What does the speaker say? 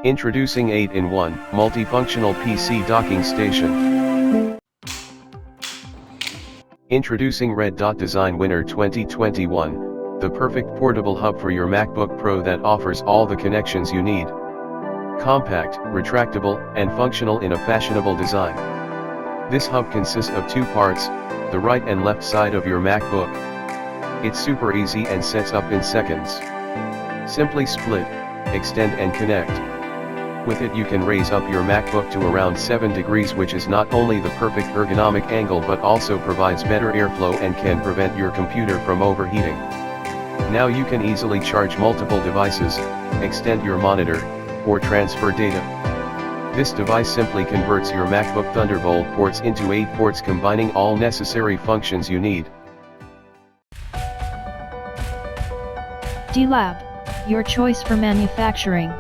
Introducing 8-in-1 Multifunctional PC Docking Station. Introducing Red Dot Design Winner 2021, the perfect portable hub for your MacBook Pro that offers all the connections you need. Compact, retractable, and functional in a fashionable design. This hub consists of two parts, the right and left side of your MacBook. It's super easy and sets up in seconds. Simply split, extend and connect. With it you can raise up your MacBook to around 7 degrees, which is not only the perfect ergonomic angle but also provides better airflow and can prevent your computer from overheating. Now you can easily charge multiple devices, extend your monitor, or transfer data. This device simply converts your MacBook Thunderbolt ports into 8 ports, combining all necessary functions you need. D-Lab, your choice for manufacturing.